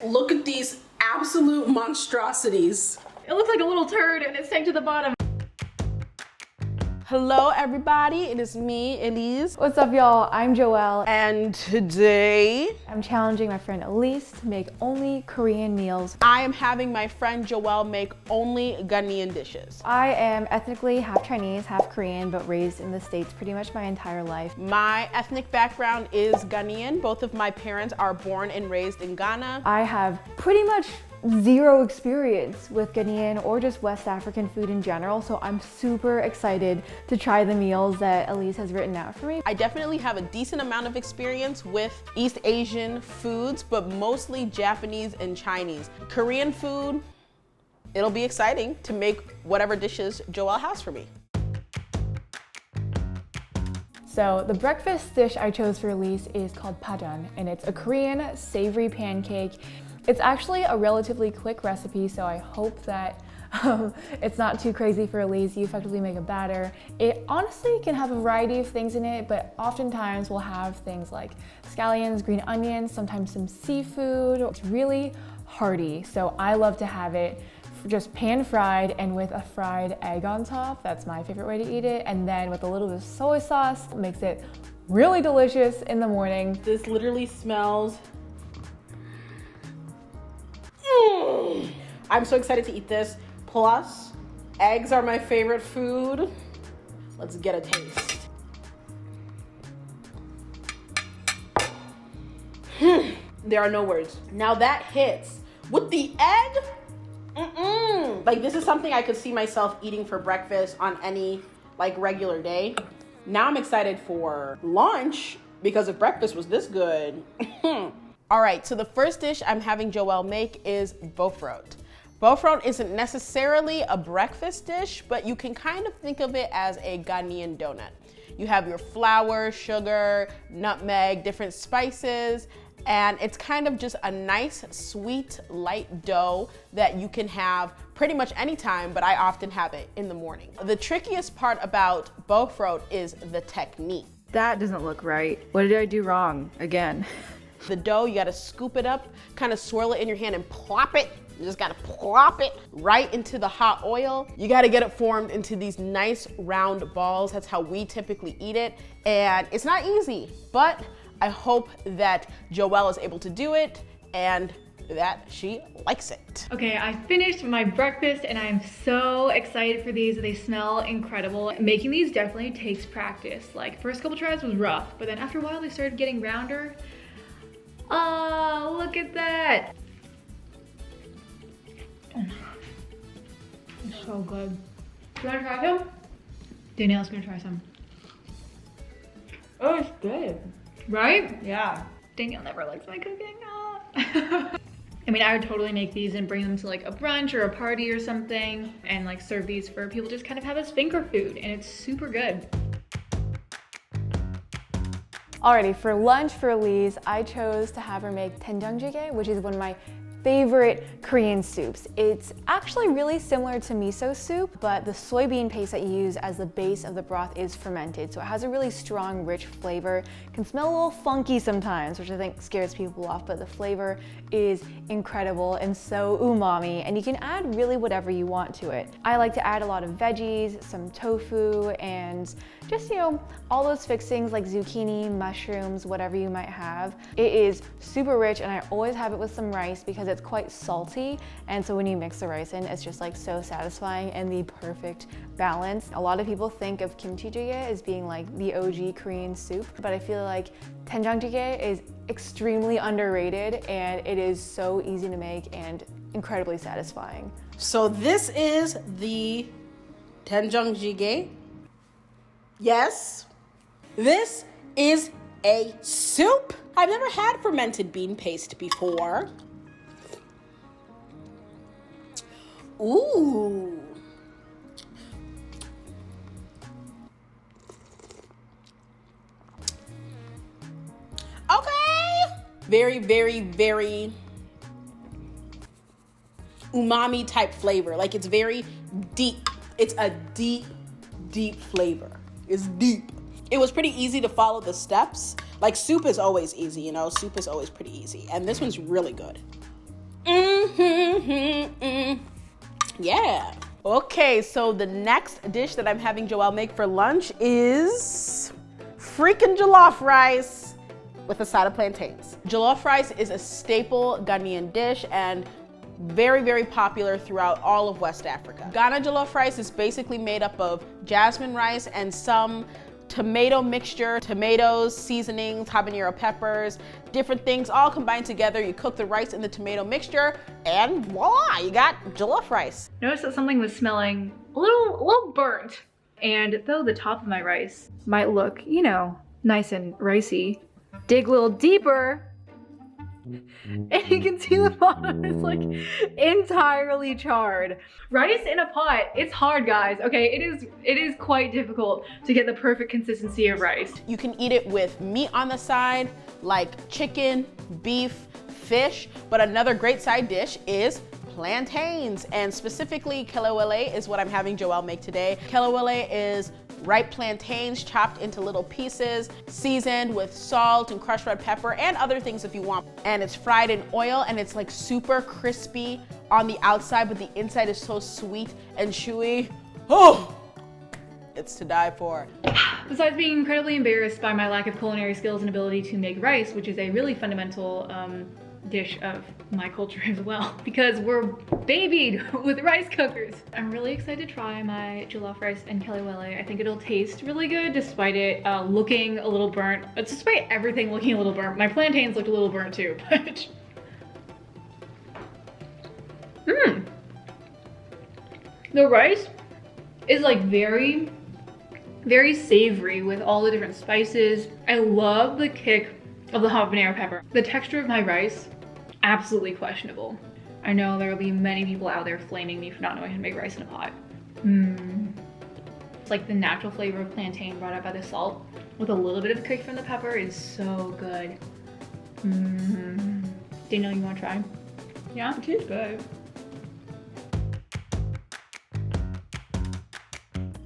Look at these absolute monstrosities. It looks like a little turd and it's sank to the bottom. Hello everybody, it is me, Élise. What's up y'all? I'm Joelle. And today, I'm challenging my friend Élise to make only Korean meals. I am having my friend Joelle make only Ghanaian dishes. I am ethnically half Chinese, half Korean, but raised in the States pretty much my entire life. My ethnic background is Ghanaian. Both of my parents are born and raised in Ghana. I have pretty much zero experience with Ghanaian or just West African food in general, so I'm super excited to try the meals that Élise has written out for me. I definitely have a decent amount of experience with East Asian foods, but mostly Japanese and Chinese. Korean food, it'll be exciting to make whatever dishes Joelle has for me. So the breakfast dish I chose for Élise is called pajeon, and it's a Korean savory pancake. It's actually a relatively quick recipe, so I hope that it's not too crazy for Élise. You effectively make a batter. It honestly can have a variety of things in it, but oftentimes we'll have things like scallions, green onions, sometimes some seafood. It's really hearty, so I love to have it just pan fried and with a fried egg on top. That's my favorite way to eat it. And then with a little bit of soy sauce, makes it really delicious in the morning. This literally smells. I'm so excited to eat this. Plus, eggs are my favorite food. Let's get a taste. There are no words. Now that hits with the egg. Like, this is something I could see myself eating for breakfast on any like regular day. Now I'm excited for lunch because if breakfast was this good. All right, so the first dish I'm having Joelle make is bofrot. Bofrot isn't necessarily a breakfast dish, but you can kind of think of it as a Ghanaian donut. You have your flour, sugar, nutmeg, different spices, and it's kind of just a nice, sweet, light dough that you can have pretty much anytime, but I often have it in the morning. The trickiest part about bofrot is the technique. That doesn't look right. What did I do wrong again? The dough, you gotta scoop it up, kind of swirl it in your hand and plop it. You just gotta plop it right into the hot oil. You gotta get it formed into these nice round balls. That's how we typically eat it. And it's not easy, but I hope that Joelle is able to do it and that she likes it. Okay, I finished my breakfast and I'm so excited for these. They smell incredible. Making these definitely takes practice. Like, first couple tries was rough, but then after a while they started getting rounder. Oh, look at that. It's so good. Do you want to try some? Danielle's gonna try some. Oh, it's good. Right? Yeah. Danielle never likes my cooking. Oh. I mean, I would totally make these and bring them to like a brunch or a party or something and like serve these for people to just kind of have as finger food, and it's super good. Alrighty, for lunch for Élise, I chose to have her make Tienngamsuj, which is one of my favorite Korean soups. It's actually really similar to miso soup, but the soybean paste that you use as the base of the broth is fermented, so it has a really strong, rich flavor. It can smell a little funky sometimes, which I think scares people off, but the flavor is incredible and so umami, and you can add really whatever you want to it. I like to add a lot of veggies, some tofu, and just, you know, all those fixings like zucchini, mushrooms, whatever you might have. It is super rich, and I always have it with some rice because it's quite salty, and so when you mix the rice in, it's just like so satisfying and the perfect balance. A lot of people think of kimchi as being like the OG Korean soup, but I feel like Tienngamsuj is extremely underrated, and it is so easy to make and incredibly satisfying. So this is the Tienngamsuj. Yes, this is a soup. I've never had fermented bean paste before. Ooh. Okay. Very, very, very umami type flavor. Like, it's very deep. It's a deep, deep flavor. It's deep. It was pretty easy to follow the steps. Like, soup is always easy, you know? Soup is always pretty easy. And this one's really good. Yeah. Okay, so the next dish that I'm having Joelle make for lunch is freaking jollof rice with a side of plantains. Jollof rice is a staple Ghanaian dish and very, very popular throughout all of West Africa. Ghana jollof rice is basically made up of jasmine rice and some tomato mixture, tomatoes, seasonings, habanero peppers, different things all combined together. You cook the rice in the tomato mixture and voila, you got jollof rice. Notice that something was smelling a little burnt. And though the top of my rice might look, you know, nice and ricey, dig a little deeper and you can see the bottom is like entirely charred. Rice in a pot, it's hard, guys. Okay, it is quite difficult to get the perfect consistency of rice. You can eat it with meat on the side, like chicken, beef, fish, but another great side dish is plantains, and specifically kelewele is what I'm having Joelle make today. Kelewele is ripe plantains chopped into little pieces, seasoned with salt and crushed red pepper and other things if you want. And it's fried in oil and it's like super crispy on the outside, but the inside is so sweet and chewy. Oh, it's to die for. Besides being incredibly embarrassed by my lack of culinary skills and ability to make rice, which is a really fundamental dish of my culture as well, because we're babied with rice cookers. I'm really excited to try my jollof rice and kelewele. I think it'll taste really good despite it looking a little burnt. Despite everything looking a little burnt. My plantains looked a little burnt too, but the rice is like very, very savory with all the different spices. I love the kick of the habanero pepper. The texture of my rice, absolutely questionable. I know there will be many people out there flaming me for not knowing how to make rice in a pot. It's like the natural flavor of plantain brought out by the salt with a little bit of kick from the pepper is so good. Daniel, you want to try? Yeah, it tastes good.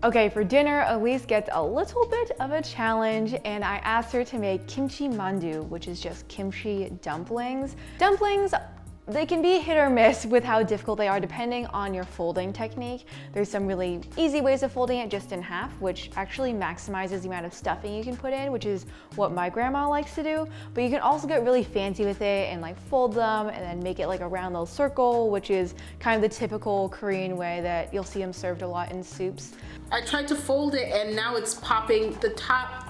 Okay, for dinner, Élise gets a little bit of a challenge and I asked her to make kimchi mandu, which is just kimchi dumplings. Dumplings, they can be hit or miss with how difficult they are depending on your folding technique. There's some really easy ways of folding it just in half, which actually maximizes the amount of stuffing you can put in, which is what my grandma likes to do. But you can also get really fancy with it and like fold them and then make it like a round little circle, which is kind of the typical Korean way that you'll see them served a lot in soups. I tried to fold it and now it's popping, the top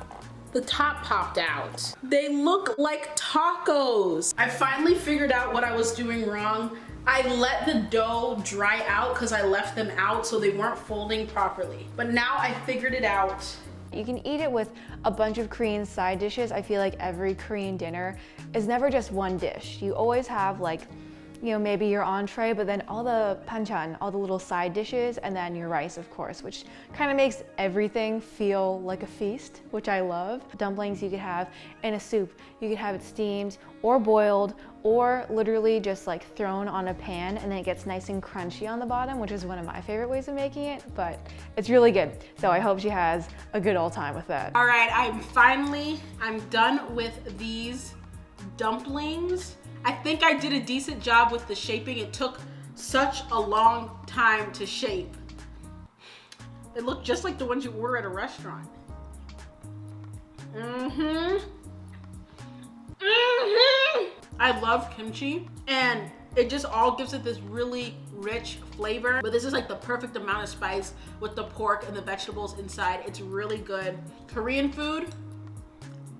popped out. They look like tacos. I finally figured out what I was doing wrong. I let the dough dry out because I left them out so they weren't folding properly. But now I figured it out. You can eat it with a bunch of Korean side dishes. I feel like every Korean dinner is never just one dish. You always have like, you know, maybe your entree, but then all the banchan, all the little side dishes, and then your rice, of course, which kind of makes everything feel like a feast, which I love. Dumplings you could have in a soup. You could have it steamed or boiled or literally just like thrown on a pan and then it gets nice and crunchy on the bottom, which is one of my favorite ways of making it, but it's really good. So I hope she has a good old time with that. All right, I'm done with these dumplings. I think I did a decent job with the shaping. It took such a long time to shape. It looked just like the ones you order at a restaurant. I love kimchi and it just all gives it this really rich flavor, but this is like the perfect amount of spice with the pork and the vegetables inside. It's really good. Korean food,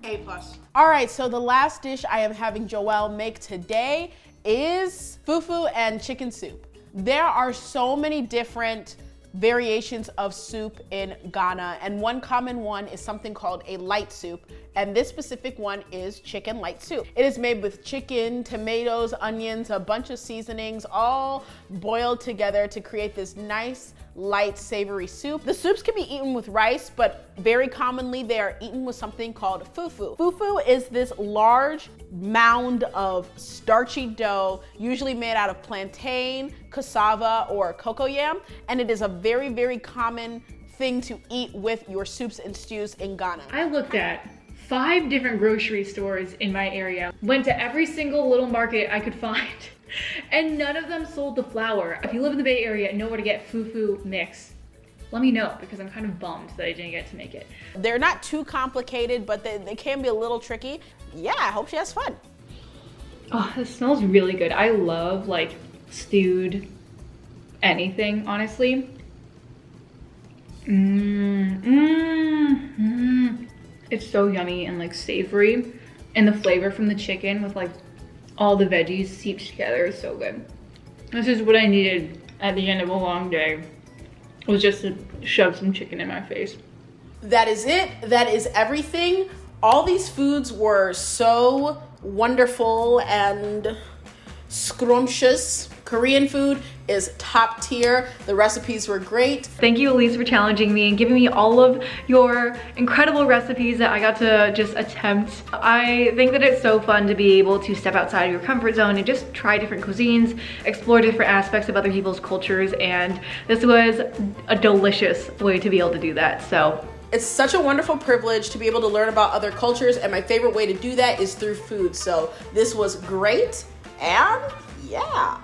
A+. All right, so the last dish I am having Joelle make today is fufu and chicken soup. There are so many different variations of soup in Ghana, and one common one is something called a light soup, and this specific one is chicken light soup. It is made with chicken, tomatoes, onions, a bunch of seasonings, all boiled together to create this nice, light, savory soup. The soups can be eaten with rice, but very commonly they are eaten with something called fufu. Fufu is this large mound of starchy dough, usually made out of plantain, cassava, or cocoyam, and it is a very, very common thing to eat with your soups and stews in Ghana. I looked at 5 different grocery stores in my area, went to every single little market I could find, And none of them sold the flour. If you live in the Bay Area and know where to get fufu mix, let me know, because I'm kind of bummed that I didn't get to make it. They're not too complicated, but they can be a little tricky. Yeah, I hope she has fun. Oh, this smells really good. I love like stewed anything, honestly. It's so yummy and like savory, and the flavor from the chicken with like all the veggies seeped together is so good. This is what I needed at the end of a long day, was just to shove some chicken in my face. That is it. That is everything. All these foods were so wonderful and scrumptious. Korean food is top tier. The recipes were great. Thank you, Élise, for challenging me and giving me all of your incredible recipes that I got to just attempt. I think that it's so fun to be able to step outside of your comfort zone and just try different cuisines, explore different aspects of other people's cultures, and this was a delicious way to be able to do that. So it's such a wonderful privilege to be able to learn about other cultures, and my favorite way to do that is through food. So this was great, and yeah.